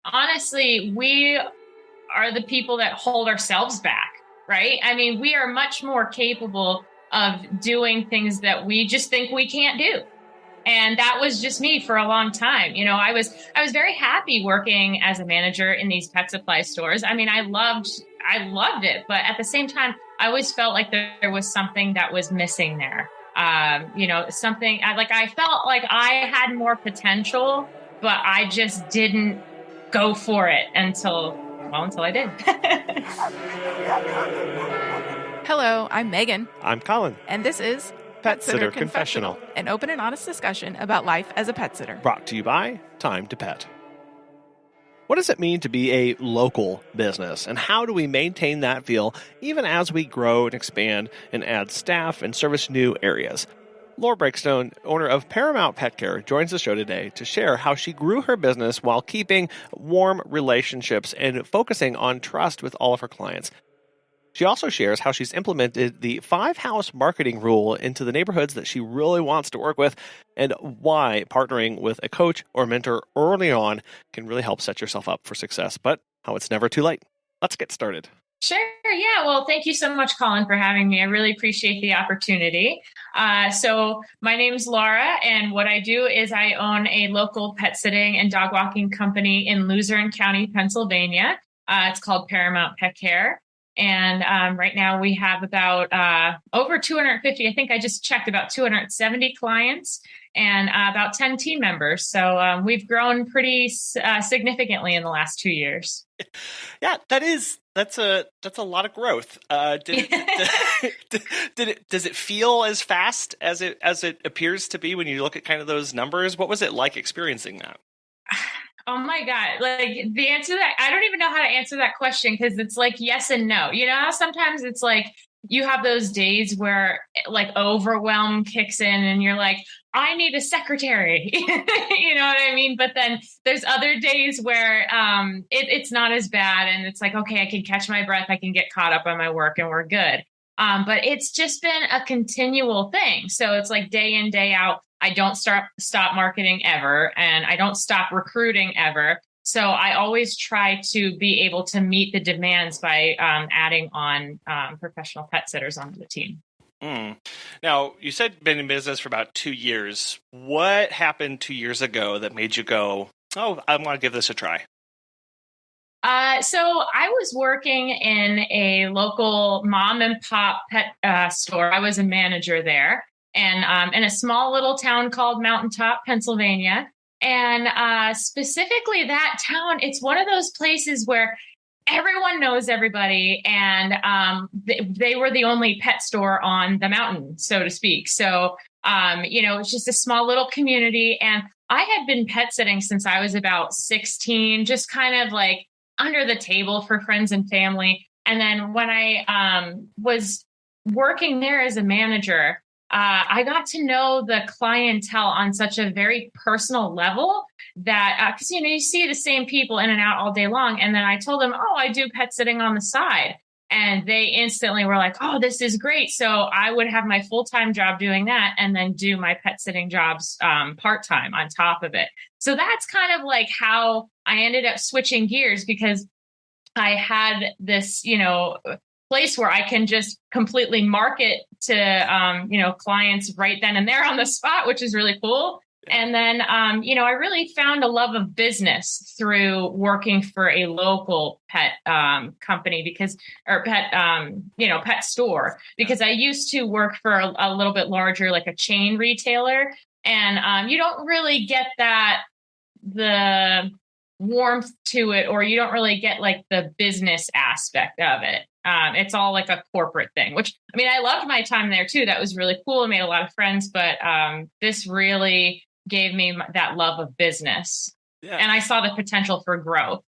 honestly, we are the people that hold ourselves back, right? I mean, we are much more capable of doing things that we just think we can't do. And that was just me for a long time. I was very happy working as a manager in these pet supply stores. I mean, I loved it, but at the same time, I always felt like there was something that was missing there. Something I felt like I had more potential, but I just didn't go for it until I did. Hello, I'm Megan, I'm Colin, and this is Pet Sitter Confessional, an open and honest discussion about life as a pet sitter. brought to you by Time to Pet. What does it mean to be a local business, and how do we maintain that feel even as we grow and expand and add staff and service new areas? Laura Breakstone, owner of Paramount Pet Care, joins the show today to share how she grew her business while keeping warm relationships and focusing on trust with all of her clients. She also shares how she's implemented the 5-house marketing rule into the neighborhoods that she really wants to work with, and why partnering with a coach or mentor early on can really help set yourself up for success, but how it's never too late. Let's get started. Sure. Yeah. Well, thank you so much, Colin, for having me. I really appreciate the opportunity. So my name's Laura, and what I do is I own a local pet sitting and dog walking company in Luzerne County, Pennsylvania. It's called Paramount Pet Care. And right now we have about over 250, I think I just checked, about 270 clients and about 10 team members. So we've grown pretty significantly in the last 2 years. Yeah, that's a lot of growth. Does it feel as fast as it appears to be when you look at kind of those numbers? What was it like experiencing that? Oh my God. Like the answer to that, I don't even know how to answer that question because it's like yes and no. You know, how sometimes it's like you have those days where like overwhelm kicks in and you're like, I need a secretary. You know what I mean? But then there's other days where it's not as bad and it's like, okay, I can catch my breath. I can get caught up on my work and we're good. But it's just been a continual thing. So it's like day in, day out. I don't stop marketing ever, and I don't stop recruiting ever. So I always try to be able to meet the demands by adding on professional pet sitters onto the team. Now, you said you've been in business for about 2 years. What happened 2 years ago that made you go, oh, I want to give this a try? So I was working in a local mom and pop pet store. I was a manager there, and in a small little town called Mountaintop, Pennsylvania. And specifically that town, it's one of those places where everyone knows everybody, and they were the only pet store on the mountain, so to speak. So, it's just a small little community. And I had been pet sitting since I was about 16, just kind of like under the table for friends and family. And then when I was working there as a manager, I got to know the clientele on such a very personal level that, because, you see the same people in and out all day long. And then I told them, oh, I do pet sitting on the side. And they instantly were like, oh, this is great. So I would have my full-time job doing that and then do my pet sitting jobs part-time on top of it. So that's kind of like how I ended up switching gears, because I had this, place where I can just completely market to, clients right then and there on the spot, which is really cool. And then, I really found a love of business through working for a local pet company pet store, because I used to work for a little bit larger, like a chain retailer. And you don't really get the warmth to it, or you don't really get like the business aspect of it. It's all like a corporate thing, which, I mean, I loved my time there too. That was really cool. I made a lot of friends, but this really gave me that love of business. Yeah. And I saw the potential for growth.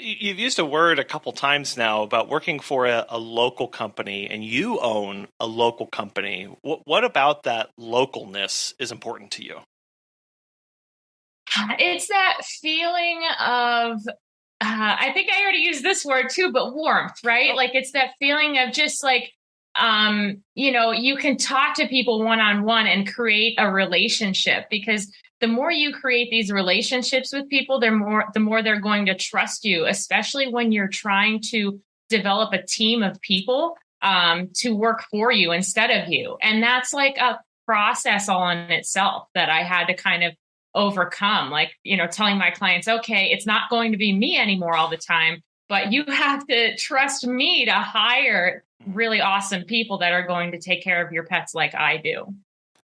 You've used a word a couple times now about working for a local company, and you own a local company. What about that localness is important to you? It's that feeling of, I think I already used this word too, but warmth, right? Like it's that feeling of just like, you can talk to people one-on-one and create a relationship, because the more you create these relationships with people, the more they're going to trust you, especially when you're trying to develop a team of people to work for you instead of you. And that's like a process all in itself that I had to kind of overcome, like, telling my clients, okay, it's not going to be me anymore all the time, but you have to trust me to hire really awesome people that are going to take care of your pets like I do.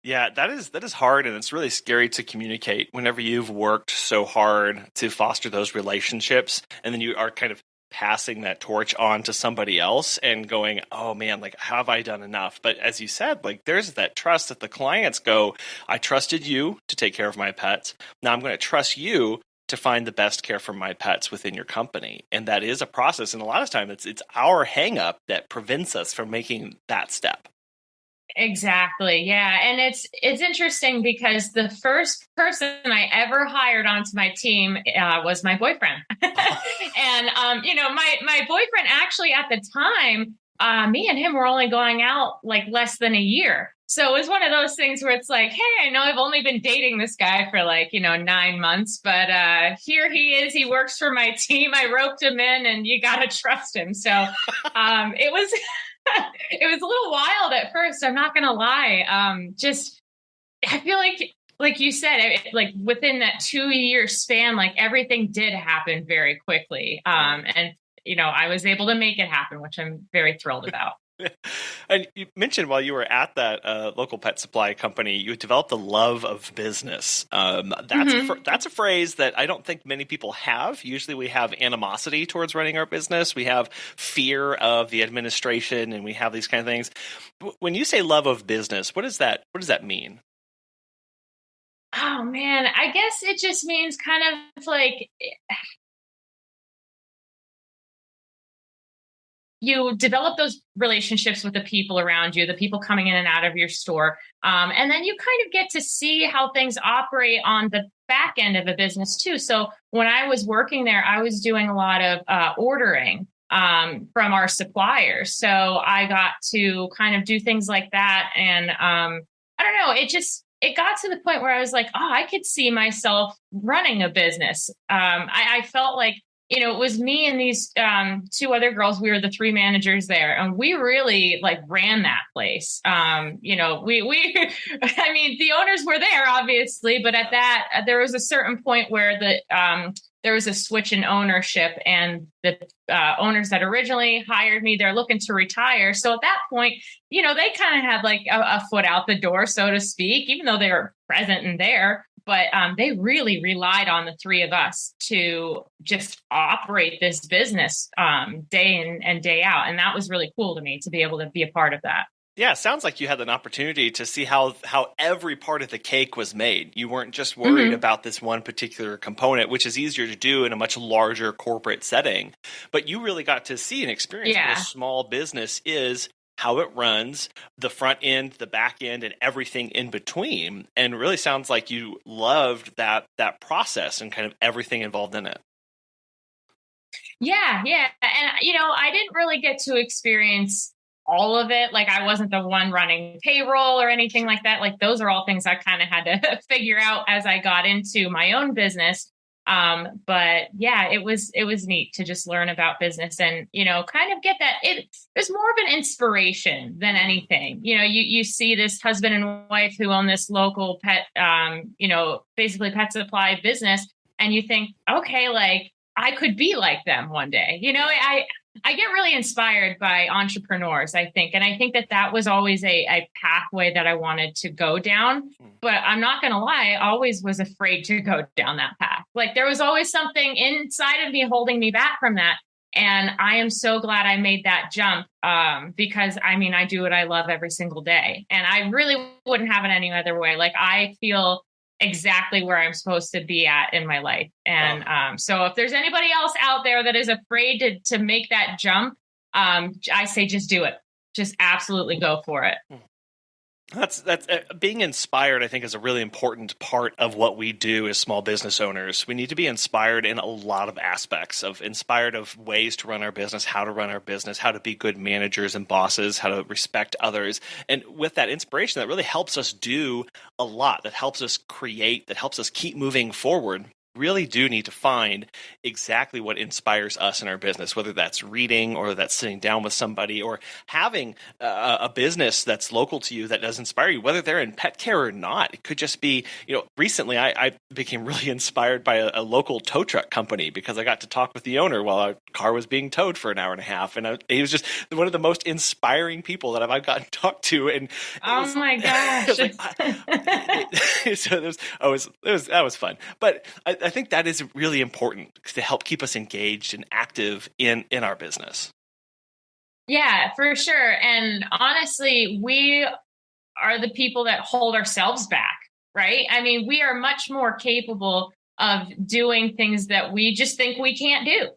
Yeah, that is hard, and it's really scary to communicate whenever you've worked so hard to foster those relationships, and then you are kind of passing that torch on to somebody else and going, oh man, like, have I done enough? But as you said, like, there's that trust that the clients go, I trusted you to take care of my pets. Now I'm going to trust you to find the best care for my pets within your company. And that is a process. And a lot of times it's our hang up that prevents us from making that step. Exactly. Yeah. And it's interesting because the first person I ever hired onto my team was my boyfriend. And, my boyfriend actually at the time, me and him were only going out like less than a year. So it was one of those things where it's like, hey, I know I've only been dating this guy for 9 months, but here he is. He works for my team. I roped him in, and you got to trust him. So it was it was a little wild at first. I'm not going to lie. I feel like you said, like within that 2-year span, like everything did happen very quickly. And I was able to make it happen, which I'm very thrilled about. And you mentioned while you were at that local pet supply company, you developed a love of business. That's a phrase that I don't think many people have. Usually we have animosity towards running our business. We have fear of the administration, and we have these kind of things. When you say love of business, what does that mean? Oh man, I guess it just means kind of like you develop those relationships with the people around you, the people coming in and out of your store. And then you kind of get to see how things operate on the back end of a business too. So when I was working there, I was doing a lot of ordering from our suppliers. So I got to kind of do things like that. And I don't know, it got to the point where I was like, oh, I could see myself running a business. I felt like, it was me and these 2 other girls. We were the 3 managers there, and we really ran that place. I mean, the owners were there obviously, but at that, there was a certain point where there was a switch in ownership, and the owners that originally hired me, they're looking to retire. So at that point, they kind of had like a foot out the door, so to speak, even though they were present and there. But they really relied on the 3 of us to just operate this business day in and day out. And that was really cool to me to be able to be a part of that. Yeah, it sounds like you had an opportunity to see how every part of the cake was made. You weren't just worried about this one particular component, which is easier to do in a much larger corporate setting. But you really got to see and experience what a small business is, how it runs, the front end, the back end, and everything in between. And really sounds like you loved that process and kind of everything involved in it. Yeah. And, I didn't really get to experience all of it. Like, I wasn't the one running payroll or anything like that. Like, those are all things I kind of had to figure out as I got into my own business. But yeah, it was neat to just learn about business and, kind of get that. It was more of an inspiration than anything. You see this husband and wife who own this local pet, basically pet supply business. And you think, okay, like I could be like them one day. I get really inspired by entrepreneurs, I think. And I think that was always a pathway that I wanted to go down. But I'm not going to lie, I always was afraid to go down that path. Like, there was always something inside of me holding me back from that. And I am so glad I made that jump because, I do what I love every single day. And I really wouldn't have it any other way. Like, I feel exactly where I'm supposed to be at in my life. And so if there's anybody else out there that is afraid to make that jump, I say just do it. Just absolutely go for it. That's being inspired, I think, is a really important part of what we do as small business owners. We need to be inspired in a lot of aspects inspired of ways to run our business, how to run our business, how to be good managers and bosses, how to respect others. And with that inspiration, that really helps us do a lot, that helps us create, that helps us keep moving forward. Really do need to find exactly what inspires us in our business, whether that's reading or that's sitting down with somebody or having a business that's local to you that does inspire you, whether they're in pet care or not. It could just be, recently I became really inspired by a local tow truck company because I got to talk with the owner while our car was being towed for an hour and a half. And he was just one of the most inspiring people that I've gotten to talk to. And my gosh. So that was fun. But I think that is really important to help keep us engaged and active in our business. Yeah, for sure. And honestly, we are the people that hold ourselves back, right? I mean, we are much more capable of doing things that we just think we can't do.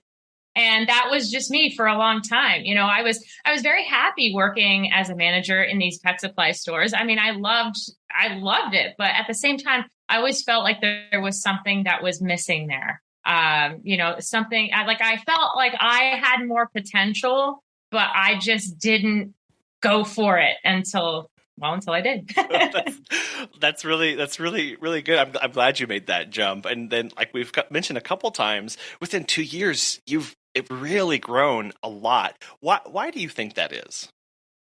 And that was just me for a long time. I was very happy working as a manager in these pet supply stores. I mean, I loved it, but at the same time, I always felt like there was something that was missing there. Something I felt like I had more potential, but I just didn't go for it until I did. That's really, really good. I'm glad you made that jump. And then, like we've mentioned a couple times, within 2 years, you've really grown a lot. Why do you think that is?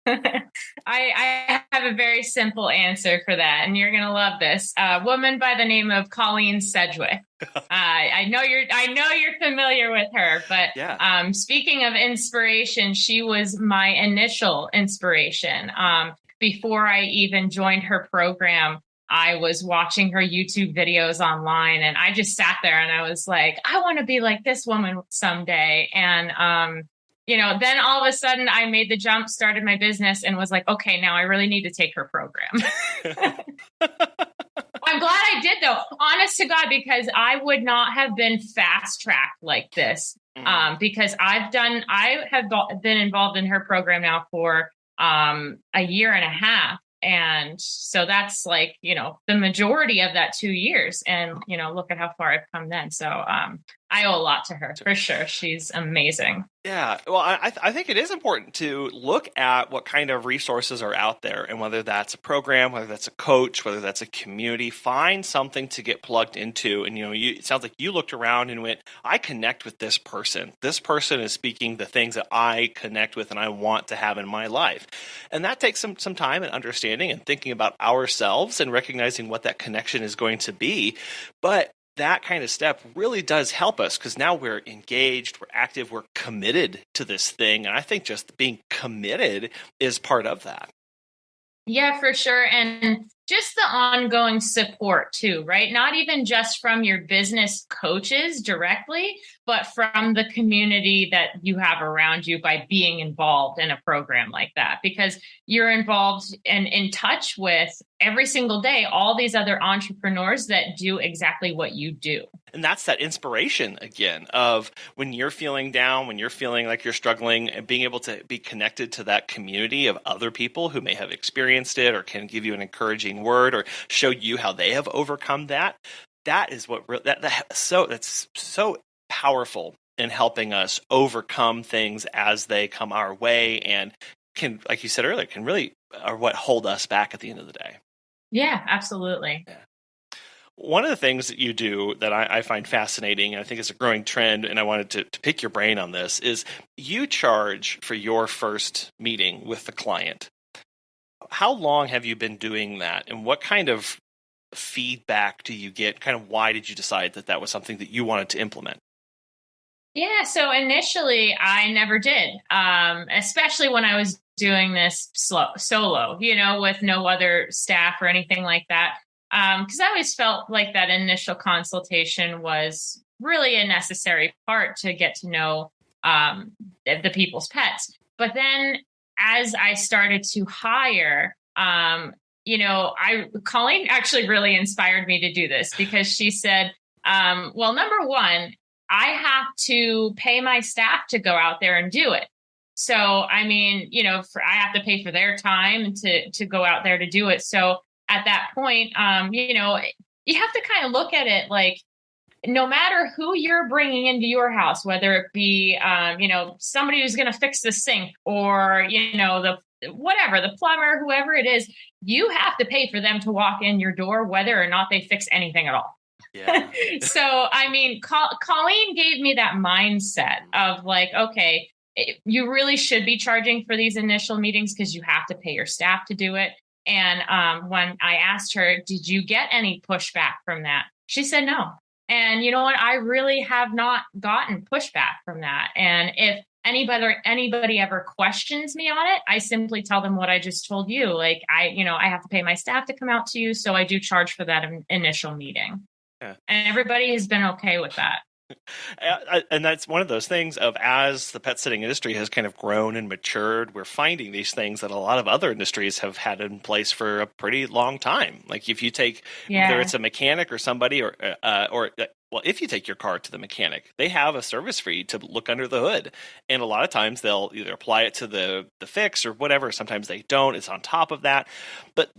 I have a very simple answer for that, and you're gonna love this. A woman by the name of Colleen Sedgwick. I know you're familiar with her, but yeah. Speaking of inspiration, she was my initial inspiration. Before I even joined her program, I was watching her YouTube videos online, and I just sat there and I was like, I want to be like this woman someday. And then all of a sudden I made the jump, started my business, and was like, okay, now I really need to take her program. I'm glad I did, though, honest to God, because I would not have been fast tracked like this. Because I have been involved in her program now for a year and a half. And so that's like, the majority of that 2 years. And, look at how far I've come then. So I owe a lot to her for sure. She's amazing. Yeah. Well, I think it is important to look at what kind of resources are out there, and whether that's a program, whether that's a coach, whether that's a community, find something to get plugged into. And, it sounds like you looked around and went, I connect with this person. This person is speaking the things that I connect with and I want to have in my life. And that takes some time and understanding and thinking about ourselves and recognizing what that connection is going to be. But that kind of step really does help us, because now we're engaged, we're active, we're committed to this thing. And I think just being committed is part of that. Yeah, for sure. And just the ongoing support too, right? Not even just from your business coaches directly, but from the community that you have around you by being involved in a program like that, because you're involved and in touch with every single day all these other entrepreneurs that do exactly what you do. And that's that inspiration again of when you're feeling down, when you're feeling like you're struggling, and being able to be connected to that community of other people who may have experienced it or can give you an encouraging word or show you how they have overcome that. That is what that's so powerful in helping us overcome things as they come our way, and can, like you said earlier, can really are what hold us back at the end of the day. Yeah, absolutely. Yeah. One of the things that you do that I find fascinating, and I think is a growing trend, and I wanted to pick your brain on this, is you charge for your first meeting with the client. How long have you been doing that, and what kind of feedback do you get? Kind of why did you decide that was something that you wanted to implement? Yeah, so initially I never did, especially when I was doing this solo, with no other staff or anything like that. Because I always felt like that initial consultation was really a necessary part to get to know the people's pets. But then as I started to hire, Colleen actually really inspired me to do this, because she said, well, number one, I have to pay my staff to go out there and do it. So, I mean, I have to pay for their time to go out there to do it. So at that point, you have to kind of look at it like, no matter who you're bringing into your house, whether it be, somebody who's going to fix the sink or, the plumber, whoever it is, you have to pay for them to walk in your door, whether or not they fix anything at all. Yeah. So, I mean, Colleen gave me that mindset of like, okay, you really should be charging for these initial meetings because you have to pay your staff to do it. And when I asked her, did you get any pushback from that? She said no. And you know what? I really have not gotten pushback from that. And if anybody ever questions me on it, I simply tell them what I just told you. Like I have to pay my staff to come out to you. So I do charge for that initial meeting. Yeah. And everybody has been okay with that. And that's one of those things of, as the pet sitting industry has kind of grown and matured, we're finding these things that a lot of other industries have had in place for a pretty long time. Like if you take, whether it's a mechanic or somebody, or if you take your car to the mechanic, they have a service for you to look under the hood. And a lot of times they'll either apply it to the fix or whatever. Sometimes they don't. It's on top of that. But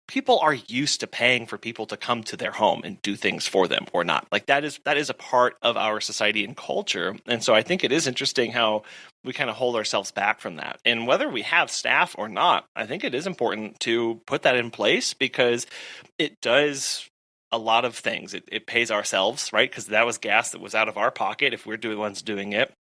people are used to paying for people to come to their home and do things for them or not. Like that is a part of our society and culture. And so I think it is interesting how we kind of hold ourselves back from that. And whether we have staff or not, I think it is important to put that in place because it does a lot of things. It pays ourselves, right? Because that was gas that was out of our pocket if we're the ones doing it.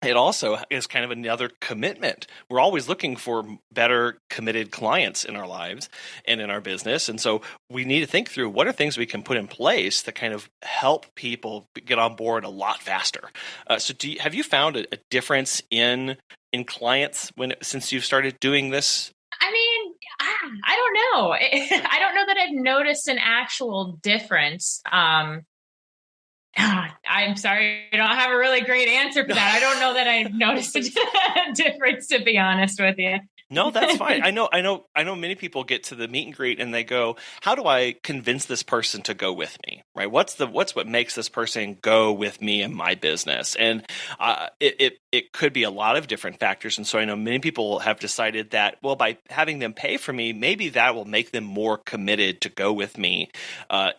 It also is kind of another commitment. We're always looking for better committed clients in our lives and in our business. And so we need to think through what are things we can put in place that kind of help people get on board a lot faster. So have you found a difference in clients since you've started doing this? I mean, I don't know. I don't know that I've noticed an actual difference. I'm sorry, I don't have a really great answer for that. I don't know that I've noticed a difference, to be honest with you. No, that's fine. I know many people get to the meet and greet and they go, how do I convince this person to go with me? Right? What's what makes this person go with me in my business? And it could be a lot of different factors. And so I know many people have decided that, well, by having them pay for me, maybe that will make them more committed to go with me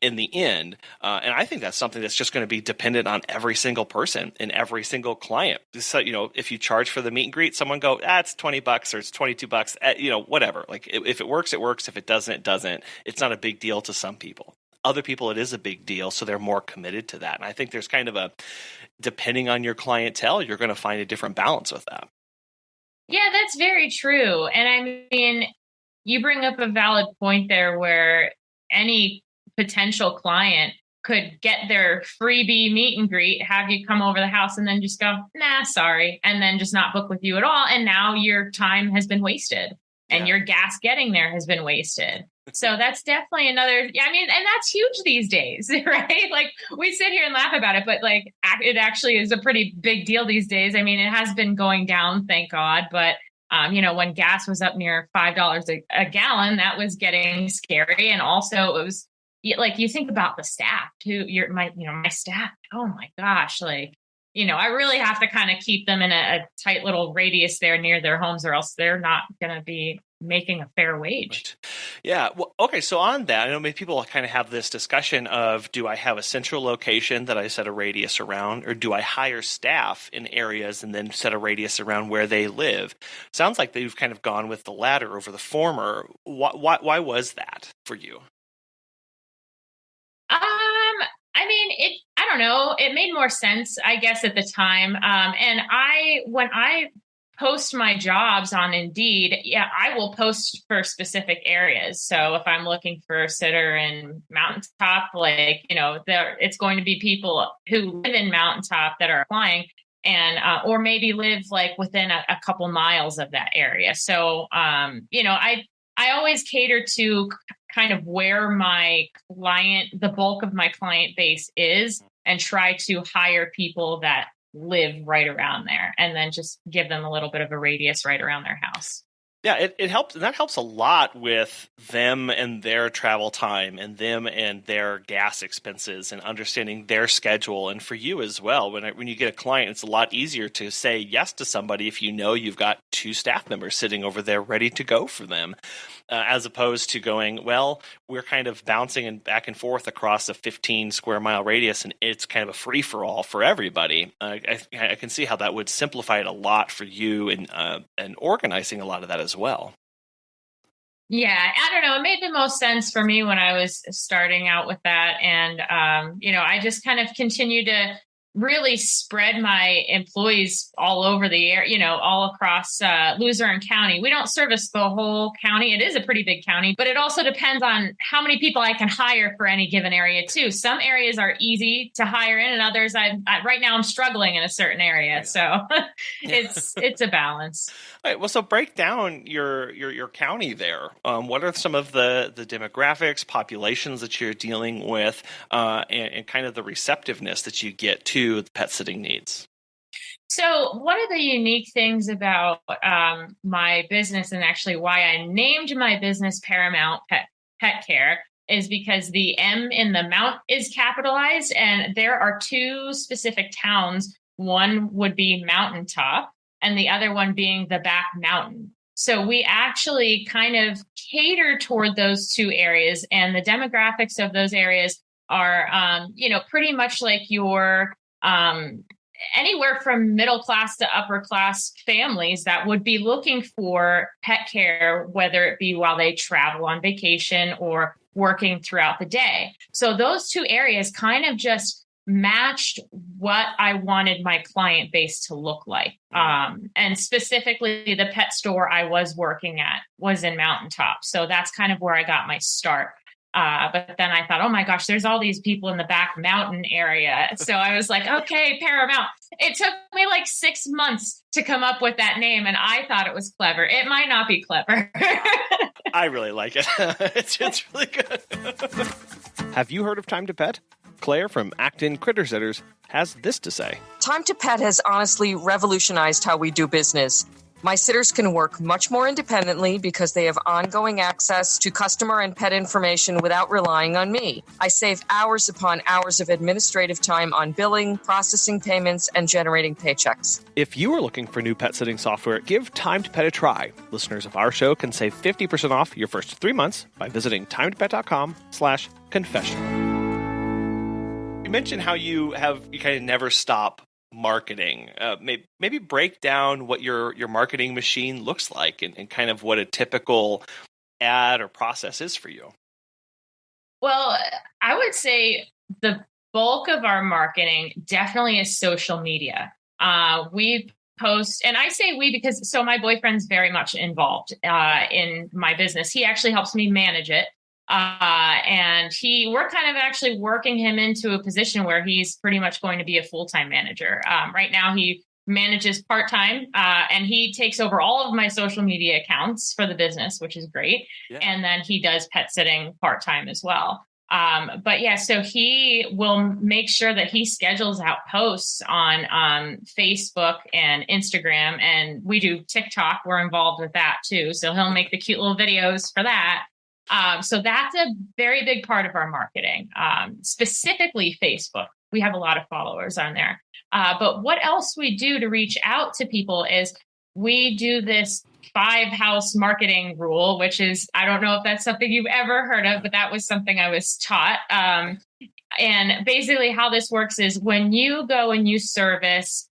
in the end. And I think that's something that's just going to be dependent on every single person and every single client. So, if you charge for the meet and greet, someone go, it's $20 or it's $22, whatever. Like if it works, it works. If it doesn't, it doesn't. It's not a big deal to some people. Other people, it is a big deal, so they're more committed to that. And I think there's kind of depending on your clientele, you're going to find a different balance with that. Yeah, that's very true. And I mean, you bring up a valid point there where any potential client could get their freebie meet and greet, have you come over the house and then just go, nah, sorry, and then just not book with you at all. And now your time has been wasted and your gas getting there has been wasted. So that's definitely another, and that's huge these days, right? Like we sit here and laugh about it, but like it actually is a pretty big deal these days. I mean, it has been going down, thank God. But, when gas was up near $5 a gallon, that was getting scary. And also it was like, you think about the staff too, my staff, oh my gosh, like, I really have to kind of keep them in a tight little radius there near their homes, or else they're not going to be making a fair wage. Yeah. Well, okay. So on that, I know many people kind of have this discussion of, do I have a central location that I set a radius around, or do I hire staff in areas and then set a radius around where they live? Sounds like they've kind of gone with the latter over the former. Why was that for you? I don't know. It made more sense, I guess, at the time. And when I post my jobs on Indeed, I will post for specific areas. So if I'm looking for a sitter in Mountaintop, it's going to be people who live in Mountaintop that are applying, and or maybe live like within a couple miles of that area. So I always cater to kind of where the bulk of my client base is, and try to hire people that live right around there, and then just give them a little bit of a radius right around their house. Yeah, it helps, and that helps a lot with them and their travel time and them and their gas expenses and understanding their schedule. And for you as well, when you get a client, it's a lot easier to say yes to somebody if you know you've got two staff members sitting over there ready to go for them, as opposed to going, well, we're kind of bouncing and back and forth across a 15 square mile radius, and it's kind of a free for all for everybody. I can see how that would simplify it a lot for you and organizing a lot of that as well. Yeah, I don't know. It made the most sense for me when I was starting out with that. And, I just kind of continue to really spread my employees all over the area, all across Luzerne County. We don't service the whole county. It is a pretty big county, but it also depends on how many people I can hire for any given area too. Some areas are easy to hire in, and others, right now I'm struggling in a certain area. So it's a balance. All right, well, so break down your county there. What are some of the demographics, populations that you're dealing with, and kind of the receptiveness that you get to the pet sitting needs? So one of the unique things about my business, and actually why I named my business Paramount Pet Care, is because the M in the Mount is capitalized, and there are two specific towns. One would be Mountaintop, and the other one being the Back Mountain. So we actually kind of cater toward those two areas, and the demographics of those areas are, pretty much like your anywhere from middle class to upper class families that would be looking for pet care, whether it be while they travel on vacation or working throughout the day. So those two areas kind of just matched what I wanted my client base to look like. And specifically the pet store I was working at was in Mountaintop. So that's kind of where I got my start. But then I thought, oh my gosh, there's all these people in the Back Mountain area. So I was like, okay, Paramount. It took me like 6 months to come up with that name, and I thought it was clever. It might not be clever. I really like it. It's really good. Have you heard of Time to Pet? Claire from Acton Critter Sitters has this to say. Time to Pet has honestly revolutionized how we do business. My sitters can work much more independently because they have ongoing access to customer and pet information without relying on me. I save hours upon hours of administrative time on billing, processing payments, and generating paychecks. If you are looking for new pet sitting software, give Time to Pet a try. Listeners of our show can save 50% off your first 3 months by visiting timetopet.com/confessional. You mentioned how you kind of never stop marketing. Maybe break down what your marketing machine looks like and kind of what a typical ad or process is for you. Well, I would say the bulk of our marketing definitely is social media. We post, and I say we because my boyfriend's very much involved in my business. He actually helps me manage it. And we're kind of actually working him into a position where he's pretty much going to be a full-time manager. Right now he manages part-time, and he takes over all of my social media accounts for the business, which is great. Yeah. And then he does pet sitting part-time as well. So he will make sure that he schedules out posts on Facebook and Instagram, and we do TikTok. We're involved with that too. So he'll make the cute little videos for that. So that's a very big part of our marketing, specifically Facebook. We have a lot of followers on there. But what else we do to reach out to people is we do this 5-house marketing rule, which is, I don't know if that's something you've ever heard of, but that was something I was taught. And basically how this works is when you go and you service,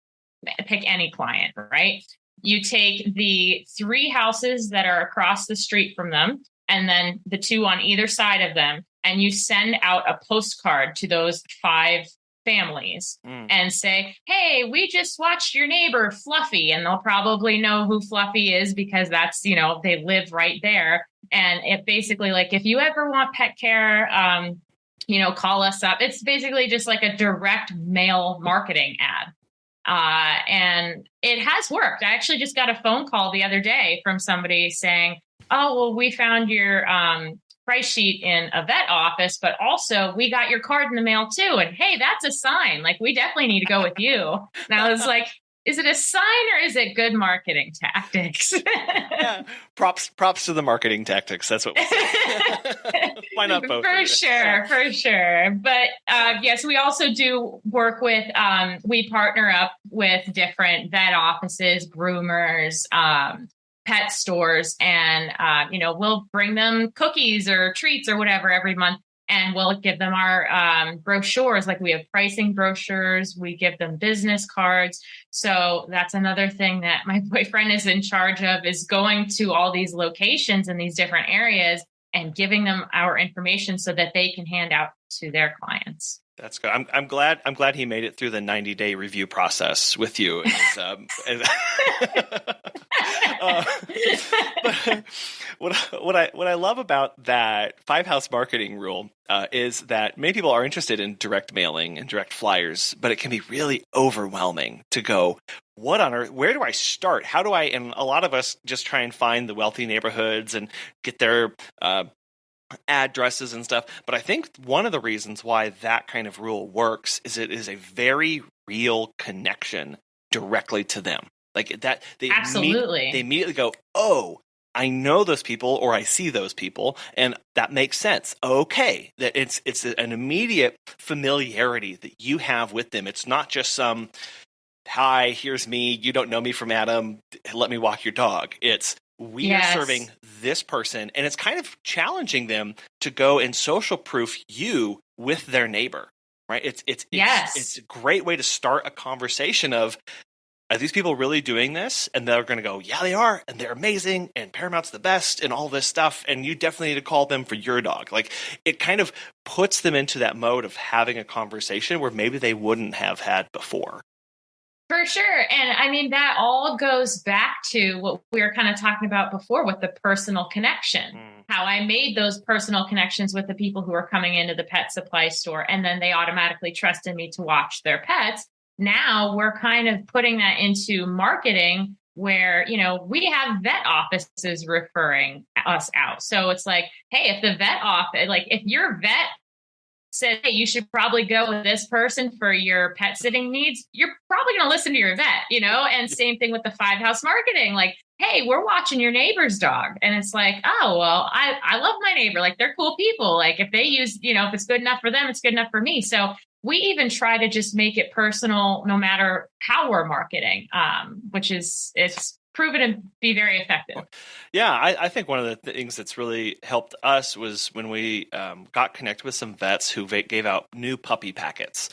pick any client, right? You take the 3 houses that are across the street from them, and then the 2 on either side of them, and you send out a postcard to those 5 families and say, hey, we just watched your neighbor Fluffy, and they'll probably know who Fluffy is because that's, they live right there. And it basically, like, if you ever want pet care, call us up. It's basically just like a direct mail marketing ad. And it has worked. I actually just got a phone call the other day from somebody saying, oh, well, we found your price sheet in a vet office, but also we got your card in the mail too. And hey, that's a sign. Like, we definitely need to go with you. And I was like, is it a sign or is it good marketing tactics? Yeah. Props to the marketing tactics. That's what we say. Why not both? For sure, for sure. But yes, we also do work with, we partner up with different vet offices, groomers, pet stores, and, we'll bring them cookies or treats or whatever every month. And we'll give them our brochures. Like we have pricing brochures, we give them business cards. So that's another thing that my boyfriend is in charge of, is going to all these locations in these different areas and giving them our information so that they can hand out to their clients. That's good. I'm glad he made it through the 90-day review process with you. But what I love about that 5-house marketing rule is that many people are interested in direct mailing and direct flyers, but it can be really overwhelming to go, what on earth, where do I start? How do I, and a lot of us just try and find the wealthy neighborhoods and get their addresses and stuff. But I think one of the reasons why that kind of rule works is it is a very real connection directly to them. Like that, Absolutely. They immediately go, oh, I know those people, or I see those people, and that makes sense. Okay, that it's an immediate familiarity that you have with them. It's not just some, hi, here's me, you don't know me from Adam, let me walk your dog. It's, we are serving this person, and it's kind of challenging them to go and social proof you with their neighbor, right? It's a great way to start a conversation of, are these people really doing this? And they're going to go, yeah, they are, and they're amazing, and Paramount's the best, and all this stuff, and you definitely need to call them for your dog. Like, it kind of puts them into that mode of having a conversation where maybe they wouldn't have had before. For sure. And I mean, that all goes back to what we were kind of talking about before with the personal connection, how I made those personal connections with the people who are coming into the pet supply store, and then they automatically trusted me to watch their pets. Now we're kind of putting that into marketing where, we have vet offices referring us out. So it's like, hey, if the vet office, like if your vet said, hey, you should probably go with this person for your pet sitting needs, you're probably going to listen to your vet, and same thing with the 5-house marketing. Like, hey, we're watching your neighbor's dog. And it's like, oh, well, I love my neighbor. Like, they're cool people. Like, if they use, if it's good enough for them, it's good enough for me. So we even try to just make it personal, no matter how we're marketing, it's proven to be very effective. Yeah, I think one of the things that's really helped us was when we got connected with some vets who gave out new puppy packets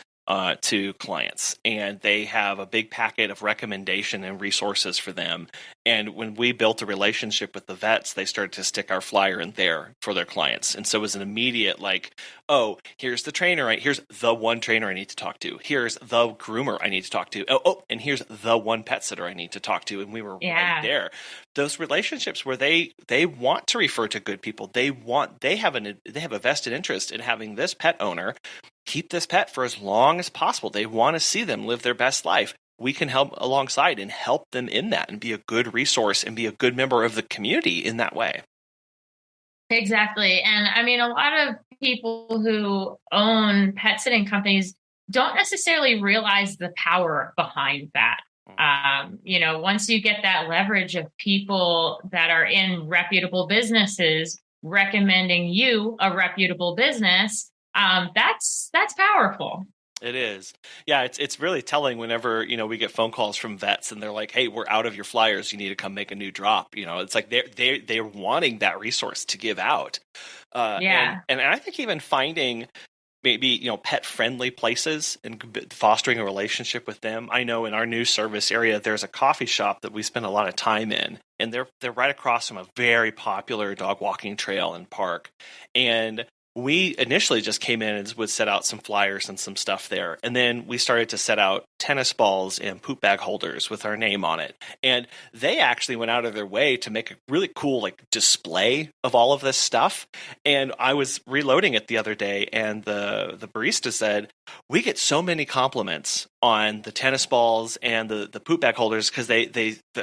to clients, and they have a big packet of recommendation and resources for them. And when we built a relationship with the vets, they started to stick our flyer in there for their clients. And so it was an immediate like, oh, here's the trainer, here's the one trainer I need to talk to. Here's the groomer I need to talk to. Oh, and here's the one pet sitter I need to talk to. And we were right there. Those relationships where they want to refer to good people. They have a vested interest in having this pet owner keep this pet for as long as possible. They want to see them live their best life. We can help alongside and help them in that and be a good resource and be a good member of the community in that way. Exactly. And I mean, a lot of people who own pet sitting companies don't necessarily realize the power behind that. Once you get that leverage of people that are in reputable businesses recommending you a reputable business, that's powerful. It is. Yeah, it's really telling whenever, we get phone calls from vets and they're like, hey, we're out of your flyers. You need to come make a new drop. It's like they're wanting that resource to give out. And I think even finding maybe, pet friendly places and fostering a relationship with them. I know in our new service area, there's a coffee shop that we spend a lot of time in, and they're right across from a very popular dog walking trail and park. And we initially just came in and would set out some flyers and some stuff there. And then we started to set out tennis balls and poop bag holders with our name on it. And they actually went out of their way to make a really cool display of all of this stuff. And I was reloading it the other day, and the barista said, we get so many compliments on the tennis balls and the poop bag holders because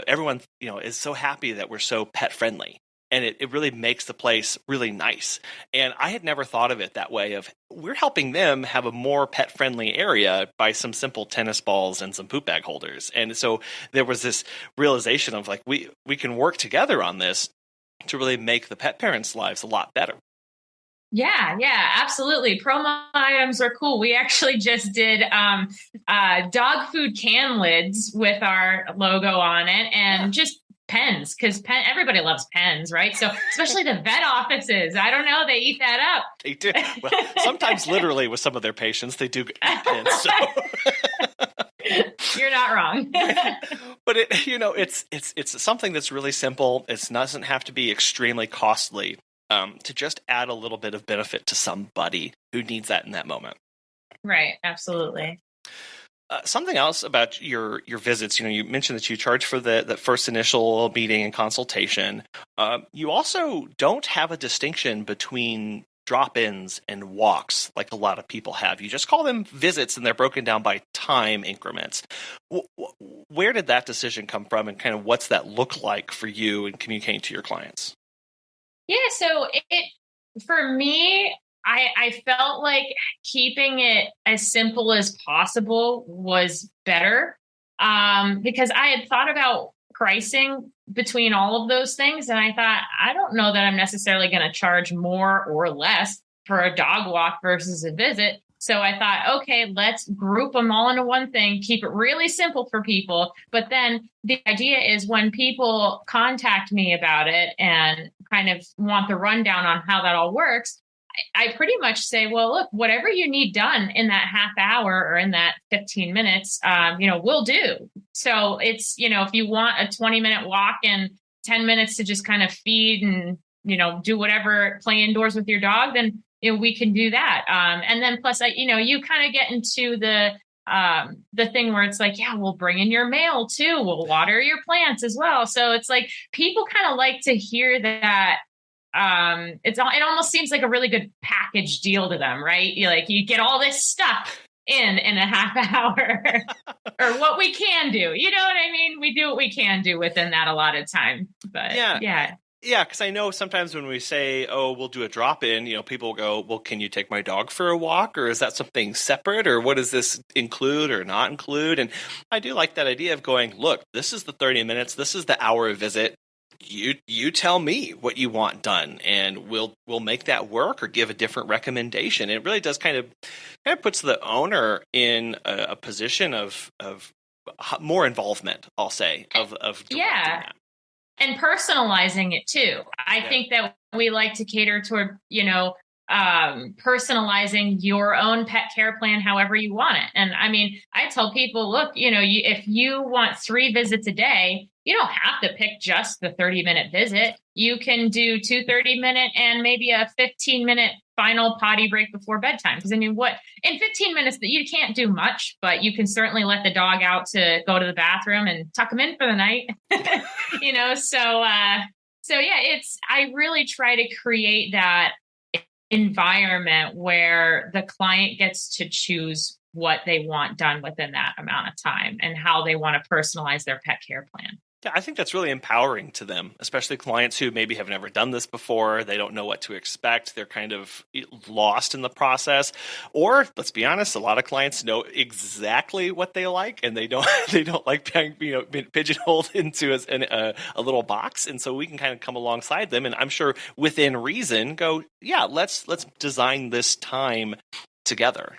everyone is so happy that we're so pet friendly. and it really makes the place really nice. And I had never thought of it that way of we're helping them have a more pet friendly area by some simple tennis balls and some poop bag holders. And so there was this realization of like, we can work together on this to really make the pet parents' lives a lot better. Yeah, absolutely. Promo items are cool. We actually just did dog food can lids with our logo on it, and just pens, because everybody loves pens, right? So especially the vet offices. I don't know, they eat that up. They do. Well, sometimes literally with some of their patients, they do eat pens. So. You're not wrong. But it's something that's really simple. It doesn't have to be extremely costly. To just add a little bit of benefit to somebody who needs that in that moment. Right. Absolutely. Something else about your visits, you mentioned that you charge for the first initial meeting and consultation. You also don't have a distinction between drop-ins and walks like a lot of people have. You just call them visits, and they're broken down by time increments. Where did that decision come from, and kind of what's that look like for you in communicating to your clients? Yeah, so for me, I felt like keeping it as simple as possible was better, because I had thought about pricing between all of those things, and I thought, I don't know that I'm necessarily going to charge more or less for a dog walk versus a visit. So I thought, okay, let's group them all into one thing, keep it really simple for people. But then the idea is when people contact me about it and kind of want the rundown on how that all works, I pretty much say, well, look, whatever you need done in that half hour or in that 15 minutes, we'll do. So it's, if you want a 20-minute walk and 10 minutes to just kind of feed and, do whatever, play indoors with your dog, then we can do that. And then plus, you kind of get into the thing where it's like, yeah, we'll bring in your mail too. We'll water your plants as well. So it's like people kind of like to hear that. It almost seems like a really good package deal to them, right? You get all this stuff in a half hour, or what we can do. You know what I mean? We do what we can do within that allotted time. But yeah. Yeah, because I know sometimes when we say, oh, we'll do a drop-in, people go, well, can you take my dog for a walk? Or is that something separate? Or what does this include or not include? And I do like that idea of going, look, this is the 30 minutes. This is the hour visit. You tell me what you want done, and we'll make that work or give a different recommendation. It really does kind of puts the owner in a position of more involvement, I'll say, of directing that. And personalizing it too. I think that we like to cater toward, personalizing your own pet care plan however you want it. And I mean, I tell people, look, if you want 3 visits a day, you don't have to pick just the 30-minute visit. You can do 2 30-minute and maybe a 15-minute final potty break before bedtime. Because in 15 minutes that you can't do much, but you can certainly let the dog out to go to the bathroom and tuck him in for the night. I really try to create that environment where the client gets to choose what they want done within that amount of time and how they want to personalize their pet care plan. Yeah, I think that's really empowering to them, especially clients who maybe have never done this before. They don't know what to expect. They're kind of lost in the process. Or, let's be honest, a lot of clients know exactly what they like, and they don't like being pigeonholed into a little box. And so we can kind of come alongside them, and I'm sure within reason go, yeah, let's design this time together.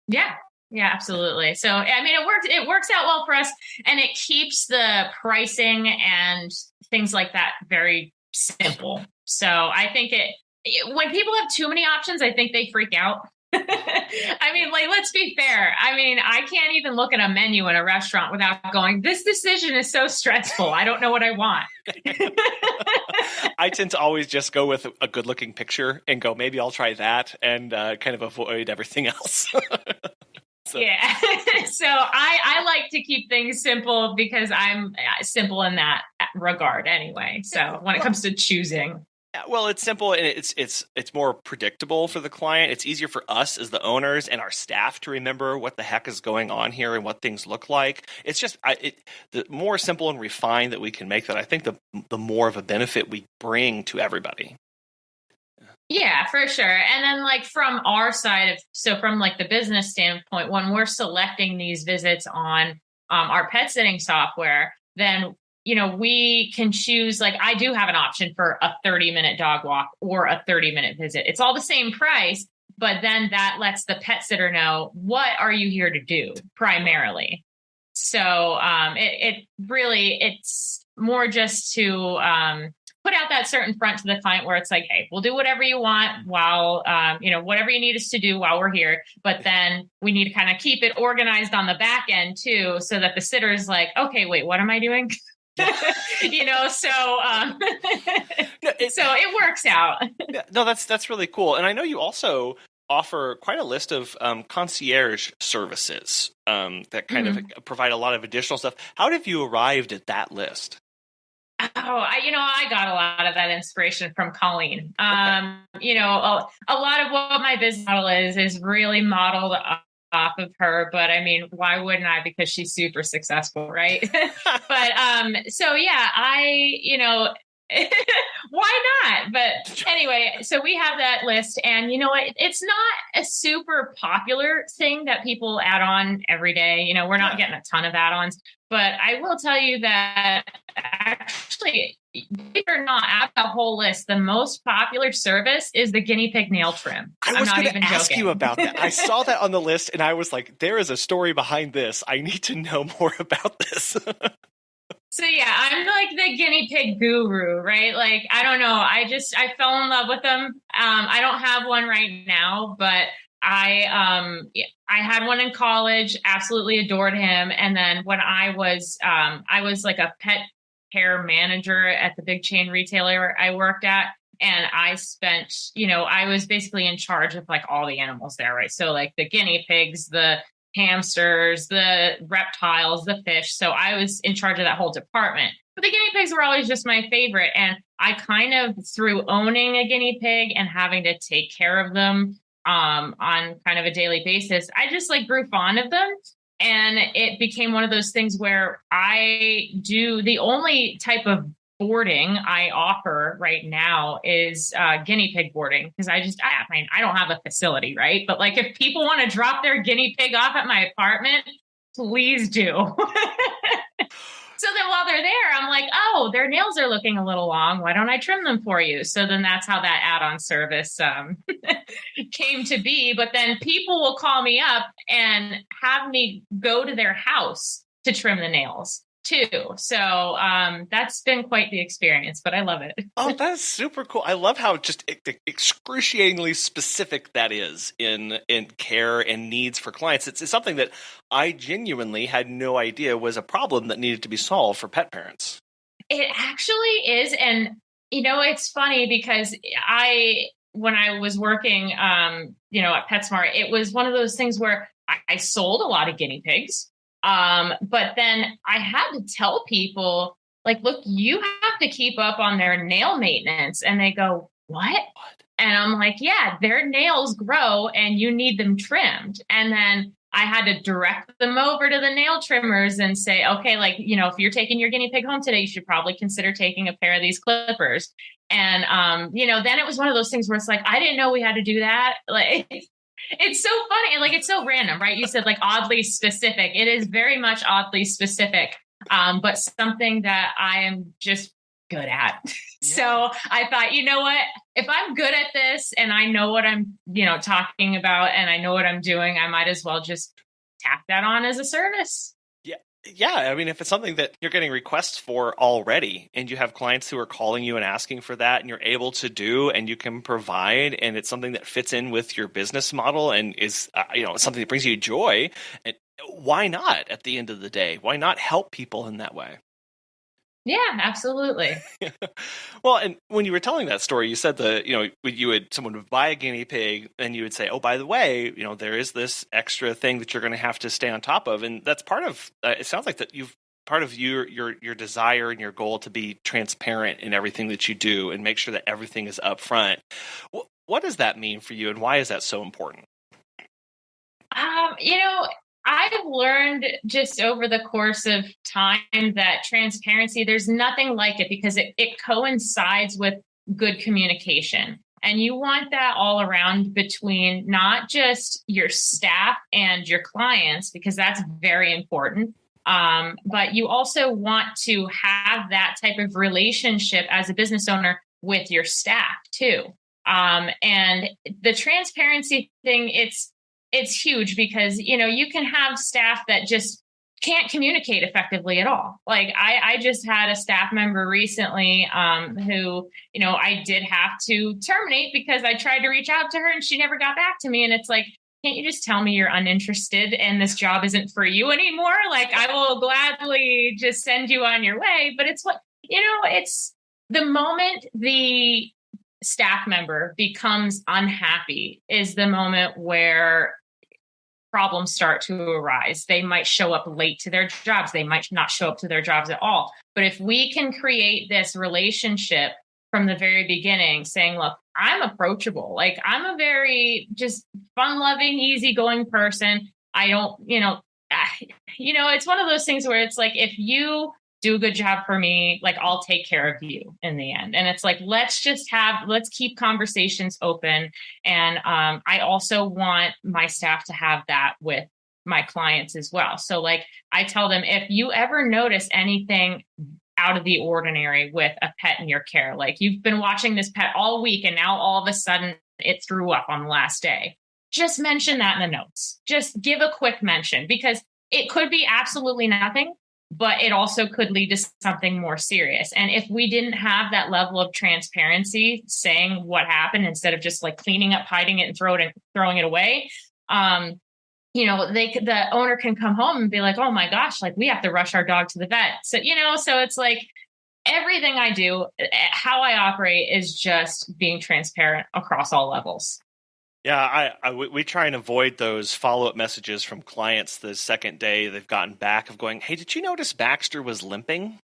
Yeah, absolutely. So, I mean, it works out well for us, and it keeps the pricing and things like that very simple. So I think when people have too many options, I think they freak out. I mean, let's be fair. I mean, I can't even look at a menu in a restaurant without going, this decision is so stressful. I don't know what I want. I tend to always just go with a good looking picture and go, maybe I'll try that, and kind of avoid everything else. Yeah. So I like to keep things simple because I'm simple in that regard anyway. So when it comes to choosing. Yeah, well, it's simple and it's more predictable for the client. It's easier for us as the owners and our staff to remember what the heck is going on here and what things look like. It's just the more simple and refined that we can make that, I think the more of a benefit we bring to everybody. Yeah, for sure. And then like from our side of, so from like the business standpoint, when we're selecting these visits on our pet sitting software, then, we can choose, like I do have an option for a 30-minute dog walk or a 30-minute visit. It's all the same price, but then that lets the pet sitter know, what are you here to do primarily? So it really, it's more just to put out that certain front to the client where it's like, hey, we'll do whatever you want while, whatever you need us to do while we're here. But then we need to kind of keep it organized on the back end too, so that the sitter is like, okay, wait, what am I doing? So so it works out. No, that's really cool. And I know you also offer quite a list of concierge services that kind of provide a lot of additional stuff. How have you arrived at that list? Oh, I got a lot of that inspiration from Colleen. A lot of what my business model is really modeled off of her, but I mean, why wouldn't I? Because she's super successful, right? But so yeah, why not? But anyway, so we have that list, and it's not a super popular thing that people add on every day. We're not getting a ton of add-ons, but I will tell you that actually, believe it or not, out of the whole list, the most popular service is the guinea pig nail trim. I was going to ask you about that. I saw that on the list, and I was like, there is a story behind this. I need to know more about this. So yeah, I'm like the guinea pig guru, right? Like, I don't know. I fell in love with them. I don't have one right now, but I had one in college, absolutely adored him. And then when I was like a pet care manager at the big chain retailer I worked at. And I spent, I was basically in charge of like all the animals there, right? So like the guinea pigs, the hamsters, the reptiles, the fish. So I was in charge of that whole department. But the guinea pigs were always just my favorite. And I kind of, through owning a guinea pig and having to take care of them on kind of a daily basis, I just like grew fond of them. And it became one of those things where the only type of boarding I offer right now is guinea pig boarding, because I don't have a facility, right? But like if people want to drop their guinea pig off at my apartment, please do. So then while they're there, I'm like, oh, their nails are looking a little long. Why don't I trim them for you? So then that's how that add-on service came to be. But then people will call me up and have me go to their house to trim the nails too. So that's been quite the experience, but I love it. Oh, that's super cool. I love how just excruciatingly specific that is in care and needs for clients. It's something that I genuinely had no idea was a problem that needed to be solved for pet parents. It actually is. And, it's funny because when I was working, at PetSmart, it was one of those things where I sold a lot of guinea pigs. But then I had to tell people, like, look, you have to keep up on their nail maintenance. And they go, what? And I'm like, yeah, their nails grow and you need them trimmed. And then I had to direct them over to the nail trimmers and say, okay, like, if you're taking your guinea pig home today, you should probably consider taking a pair of these clippers. And, then it was one of those things where it's like, I didn't know we had to do that. Like, it's so funny. Like, it's so random, right? You said like oddly specific. It is very much oddly specific, but something that I am just good at. Yeah. So I thought, you know what, if I'm good at this and I know what I'm, talking about and I know what I'm doing, I might as well just tack that on as a service. Yeah. I mean, if it's something that you're getting requests for already and you have clients who are calling you and asking for that and you're able to do and you can provide, and it's something that fits in with your business model and is, something that brings you joy, why not at the end of the day? Why not help people in that way? Yeah, absolutely. Well, and when you were telling that story, you said someone would buy a guinea pig and you would say, oh, by the way, there is this extra thing that you're going to have to stay on top of. And that's part of, it sounds like that you've your desire and your goal to be transparent in everything that you do and make sure that everything is upfront. What does that mean for you, and why is that so important? You know, I've learned just over the course of time that transparency, there's nothing like it because it coincides with good communication. And you want that all around between not just your staff and your clients, because that's very important. But you also want to have that type of relationship as a business owner with your staff too. And the transparency thing, it's huge because, you can have staff that just can't communicate effectively at all. Like I just had a staff member recently who, I did have to terminate because I tried to reach out to her and she never got back to me. And it's like, can't you just tell me you're uninterested and this job isn't for you anymore? Like I will gladly just send you on your way. But it's it's the moment the staff member becomes unhappy is the moment where problems start to arise. They might show up late to their jobs. They might not show up to their jobs at all. But if we can create this relationship from the very beginning, saying, look, I'm approachable. Like I'm a very just fun loving, easygoing person. I don't, it's one of those things where it's like, if you do a good job for me, like I'll take care of you in the end. And it's like, let's keep conversations open. And I also want my staff to have that with my clients as well. So like I tell them, if you ever notice anything out of the ordinary with a pet in your care, like you've been watching this pet all week and now all of a sudden it threw up on the last day, just mention that in the notes. Just give a quick mention because it could be absolutely nothing, but it also could lead to something more serious. And if we didn't have that level of transparency saying what happened instead of just like cleaning up, hiding it and throwing it away, the owner can come home and be like, oh my gosh, like we have to rush our dog to the vet. So, so it's like everything I do, how I operate is just being transparent across all levels. Yeah, we try and avoid those follow-up messages from clients the second day they've gotten back of going, hey, did you notice Baxter was limping?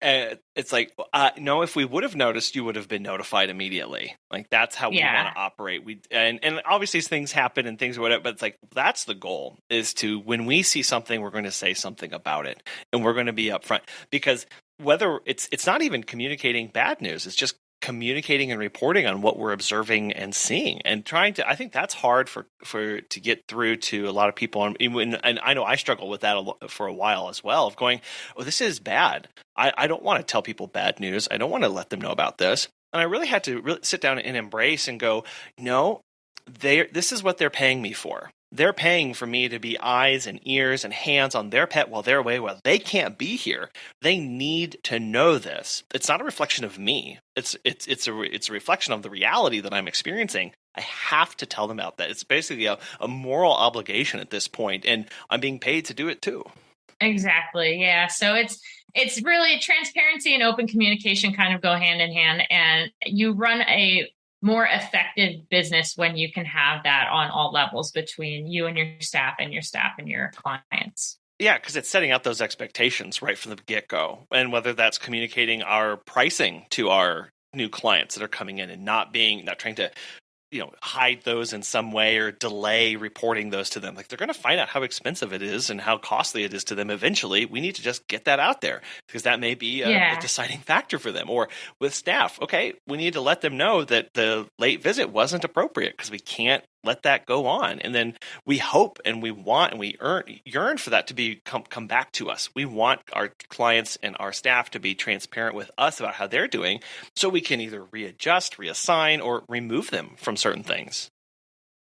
It's like, no, if we would have noticed, you would have been notified immediately. Like, that's how we want to operate. And obviously things happen and things whatever, but it's like, that's the goal, is to, when we see something, we're going to say something about it. And we're going to be upfront. Because whether it's not even communicating bad news, it's just communicating and reporting on what we're observing and seeing, and trying to, I think that's hard to get through to a lot of people. And I know I struggle with that for a while as well, of going, oh, this is bad. I don't want to tell people bad news. I don't want to let them know about this. And I really had to really sit down and embrace and go, no, this is what they're paying me for. They're paying for me to be eyes and ears and hands on their pet while they're away. Well, they can't be here. They need to know this. It's not a reflection of me. It's a reflection of the reality that I'm experiencing. I have to tell them about that. It's basically a moral obligation at this point, and I'm being paid to do it too. Exactly. Yeah. So it's really transparency and open communication kind of go hand in hand, and you run a more effective business when you can have that on all levels between you and your staff and your clients. Yeah, because it's setting out those expectations right from the get-go. And whether that's communicating our pricing to our new clients that are coming in and not trying to hide those in some way or delay reporting those to them. Like, they're going to find out how expensive it is and how costly it is to them eventually. We need to just get that out there, because that may be a deciding factor for them. Or with staff, okay, we need to let them know that the late visit wasn't appropriate, because we can't let that go on. And then we hope and we want and we yearn for that to come back to us. We want our clients and our staff to be transparent with us about how they're doing, so we can either readjust, reassign, or remove them from certain things.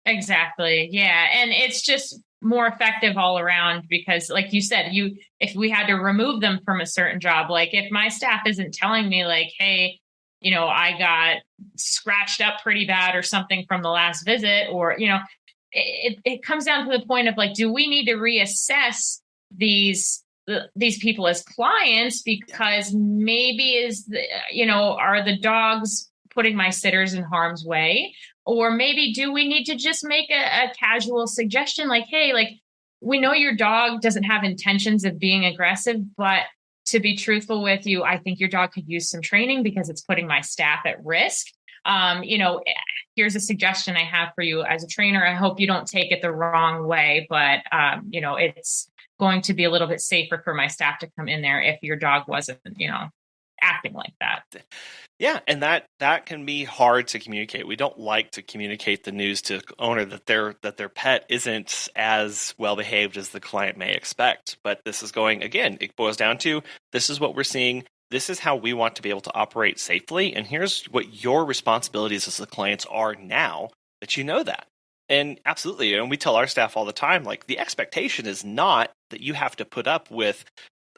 Exactly. Yeah. And it's just more effective all around, because like you said, if we had to remove them from a certain job, like if my staff isn't telling me like, hey, I got scratched up pretty bad or something from the last visit, or, it comes down to the point of like, do we need to reassess these people as clients, because maybe are the dogs putting my sitters in harm's way? Or maybe do we need to just make a casual suggestion like, hey, like, we know your dog doesn't have intentions of being aggressive, but to be truthful with you, I think your dog could use some training because it's putting my staff at risk. You know, here's a suggestion I have for you as a trainer. I hope you don't take it the wrong way, but, you know, it's going to be a little bit safer for my staff to come in there if your dog wasn't, you know, acting like that. Yeah, and that can be hard to communicate. We don't like to communicate the news to the owner that their pet isn't as well behaved as the client may expect. But this is going, again, it boils down to, this is what we're seeing. This is how we want to be able to operate safely. And here's what your responsibilities as the clients are now that you know that. And absolutely, and we tell our staff all the time, like, the expectation is not that you have to put up with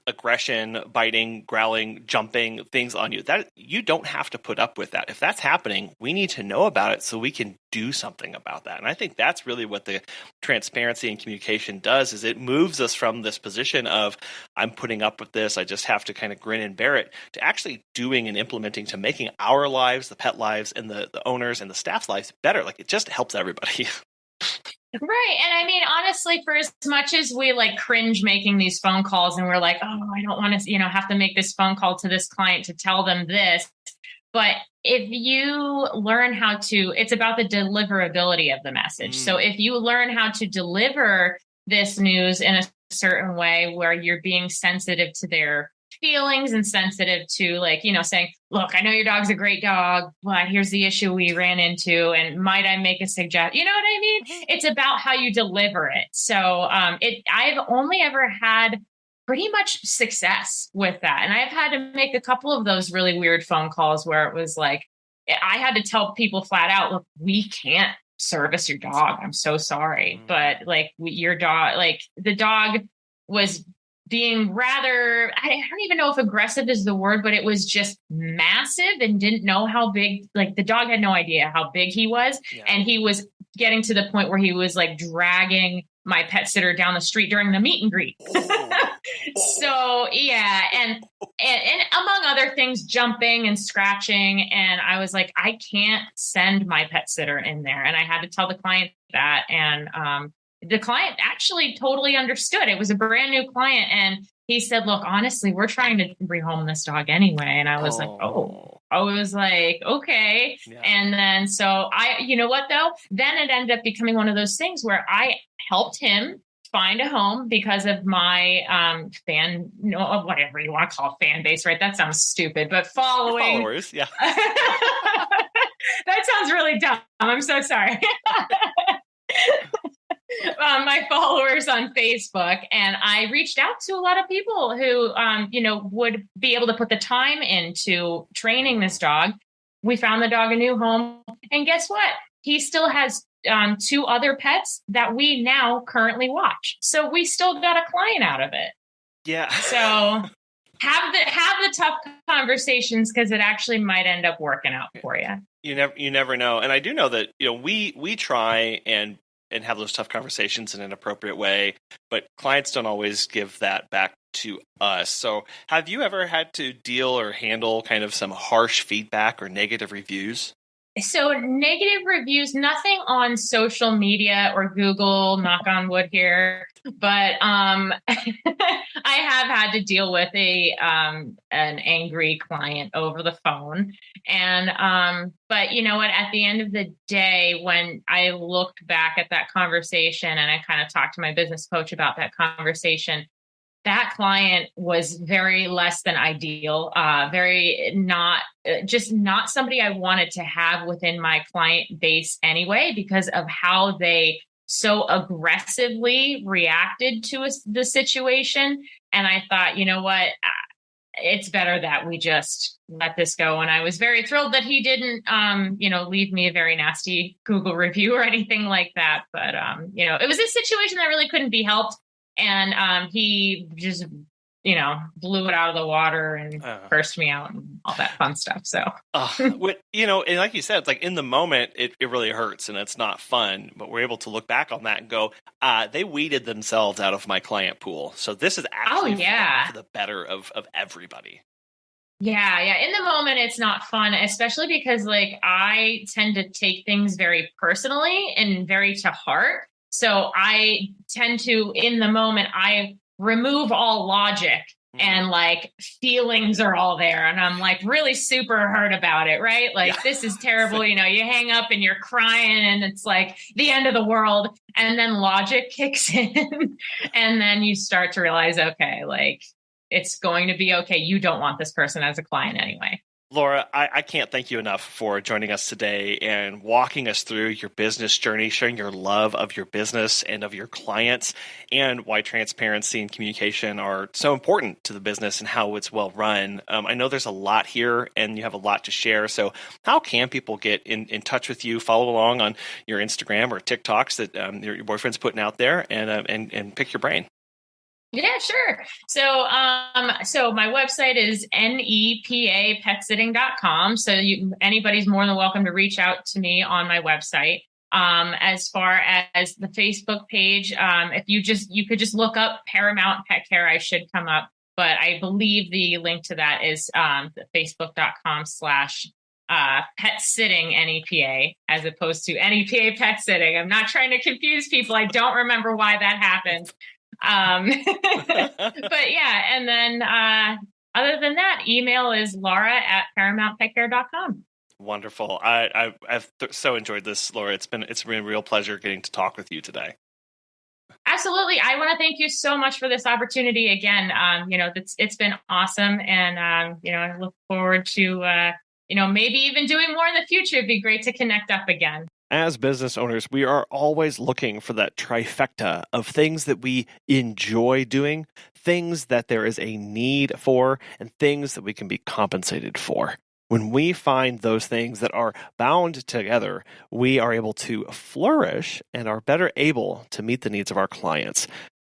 aggression, biting, growling, jumping, things on you. That you don't have to put up with that. If that's happening, we need to know about it so we can do something about that. And I think that's really what the transparency and communication does, is it moves us from this position of, I'm putting up with this, I just have to kind of grin and bear it, to actually doing and implementing, to making our lives, the pet lives, and the owners and the staff's lives better. Like, it just helps everybody. Right. And I mean, honestly, for as much as we like cringe making these phone calls and we're like, oh, I don't want to, you know, have to make this phone call to this client to tell them this. But if you learn how to, it's about the deliverability of the message. So if you learn how to deliver this news in a certain way where you're being sensitive to their feelings and sensitive to, like, you know, saying, look, I know your dog's a great dog, but here's the issue we ran into. And might I make a suggestion? You know what I mean? It's about how you deliver it. So I've only ever had pretty much success with that. And I've had to make a couple of those really weird phone calls where it was like, I had to tell people flat out, look, we can't service your dog. I'm so sorry. But like, your dog, like, the dog was being rather, I don't even know if aggressive is the word, but it was just massive and didn't know how big, like, the dog had no idea how big he was. Yeah. And he was getting to the point where he was like dragging my pet sitter down the street during the meet and greet. So yeah. And among other things, jumping and scratching. And I was like, I can't send my pet sitter in there. And I had to tell the client that. And, the client actually totally understood. It was a brand new client. And he said, look, honestly, we're trying to rehome this dog anyway. And I was I was like, okay. Yeah. And then, so you know what though? Then it ended up becoming one of those things where I helped him find a home because of my whatever you want to call it, fan base, right? That sounds stupid, but followers. Yeah. That sounds really dumb. I'm so sorry. My followers on Facebook, and I reached out to a lot of people who, would be able to put the time into training this dog. We found the dog a new home, and guess what? He still has 2 other pets that we now currently watch. So we still got a client out of it. Yeah. So have the tough conversations, because it actually might end up working out for you. You never know. And I do know that, we try and have those tough conversations in an appropriate way, but clients don't always give that back to us. So have you ever had to deal or handle kind of some harsh feedback or negative reviews? So negative reviews, nothing on social media or Google, knock on wood here, but I have had to deal with an angry client over the phone. And but you know what, at the end of the day, when I looked back at that conversation and I kind of talked to my business coach about that conversation, that client was very less than ideal, very not somebody I wanted to have within my client base anyway, because of how they so aggressively reacted to the situation. And I thought, you know what, it's better that we just let this go. And I was very thrilled that he didn't, leave me a very nasty Google review or anything like that. But, it was a situation that really couldn't be helped. And he just, blew it out of the water and cursed me out and all that fun stuff. So, and like you said, it's like in the moment, it really hurts and it's not fun. But we're able to look back on that and go, they weeded themselves out of my client pool. So this is actually for the better of everybody. Yeah. In the moment, it's not fun, especially because like I tend to take things very personally and very to heart. So I tend to, in the moment, I remove all logic and like feelings are all there. And I'm like really super hurt about it, right? Like, this is terrible. You hang up and you're crying and it's like the end of the world. And then logic kicks in and then you start to realize, okay, like it's going to be okay. You don't want this person as a client anyway. Laura, I can't thank you enough for joining us today and walking us through your business journey, sharing your love of your business and of your clients, and why transparency and communication are so important to the business and how it's well run. I know there's a lot here and you have a lot to share. So how can people get in touch with you, follow along on your Instagram or TikToks that your boyfriend's putting out there and pick your brain? Yeah, sure. So my website is nepapetsitting.com. So anybody's more than welcome to reach out to me on my website. As far as the Facebook page, if you could just look up Paramount Pet Care, I should come up. But I believe the link to that is facebook.com/pet sitting NEPA, as opposed to NEPA pet sitting. I'm not trying to confuse people. I don't remember why that happened. But yeah, and then other than that, email is laura@paramountpetcare.com. Wonderful. I've so enjoyed this, Laura. It's been a real pleasure getting to talk with you today. Absolutely. I want to thank you so much for this opportunity again. It's been awesome. And, I look forward to, maybe even doing more in the future. It'd be great to connect up again. As business owners, we are always looking for that trifecta of things that we enjoy doing, things that there is a need for, and things that we can be compensated for. When we find those things that are bound together, we are able to flourish and are better able to meet the needs of our clients.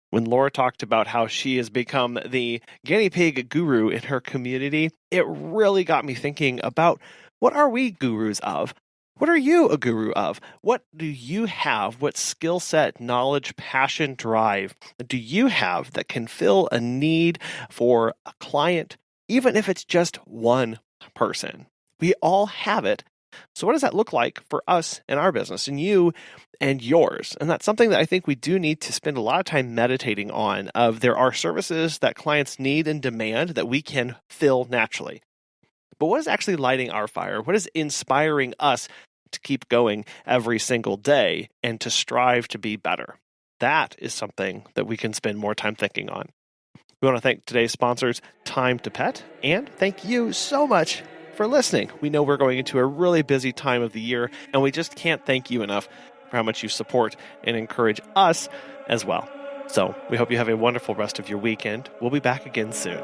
When Laura talked about how she has become the guinea pig guru in her community, it really got me thinking about, what are we gurus of? What are you a guru of? What do you have? What skill set, knowledge, passion, drive do you have that can fill a need for a client, even if it's just one person? We all have it. So what does that look like for us and our business, and you and yours? And that's something that I think we do need to spend a lot of time meditating on. There are services that clients need and demand that we can fill naturally. But what is actually lighting our fire? What is inspiring us to keep going every single day and to strive to be better? That is something that we can spend more time thinking on. We want to thank today's sponsors, Time to Pet, and thank you so much for listening. We know we're going into a really busy time of the year, and we just can't thank you enough for how much you support and encourage us as well. So we hope you have a wonderful rest of your weekend. We'll be back again soon.